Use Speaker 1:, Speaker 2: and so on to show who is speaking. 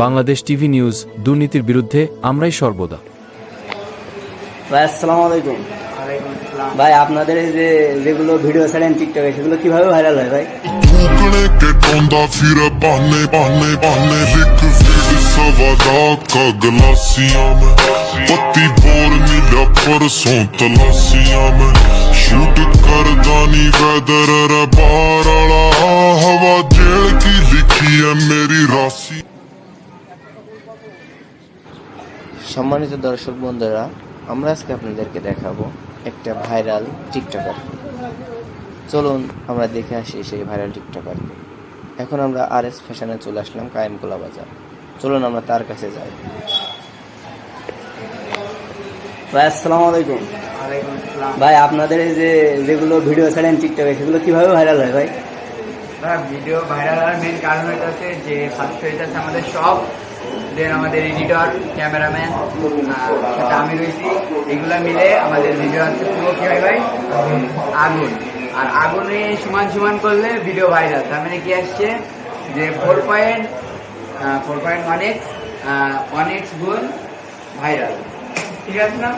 Speaker 1: Bangladesh TV news, দুর্নীতির বিরুদ্ধে আমরাই সর্বদা।
Speaker 2: ভাই আসসালামু আলাইকুম। ভাই আপনাদের এই যেগুলো ভিডিও ছাড়েন টিকটকে, সেগুলো কিভাবে ভাইরাল হয় ভাই?
Speaker 3: शूट करदानी वेदर बार आला हवा जेल की लिखी है मेरी राशि।
Speaker 4: সম্মানিত দর্শক বন্ধুরা, আমরা আজকে আপনাদেরকে দেখাবো একটা ভাইরাল টিকটকার। চলুন আমরা দেখে আসি সেই ভাইরাল টিকটকারকে। এখন আমরা RS ফ্যাশনে চলে আসলাম, কায়েমকোলা বাজার। চলুন আমরা তার কাছে যাই।
Speaker 2: ভাই আসসালামু আলাইকুম। ভাই আপনাদের এই যেগুলো ভিডিও ছাড়েন টিকটকে, সেগুলো কিভাবে ভাইরাল হয় ভাই?
Speaker 5: ভিডিও ভাইরাল হওয়ার মেন কারণ হইতেছে যে ফার্স্ট হইতেছে আমাদের সব, দেন আমাদের এডিটর, ক্যামেরাম্যান, সাথে আমি রয়েছি, এগুলা মিলে আমাদের ভিডিও হচ্ছে পুরো কি হয় ভাই, আগুন। আর আগুনে সমান সমান করলে ভিডিও ভাইরাল। তার মানে কি আসছে যে 4.1x গুণ ভাইরাল। ঠিক আছে না?